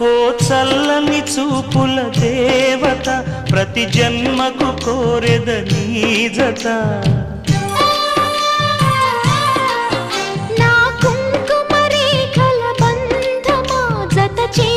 ఓ చల్లని చూపుల దేవత ప్రతి జన్మకు కోరెద నీ జత నా కుంకుమ రేఖల బంధమా జత చే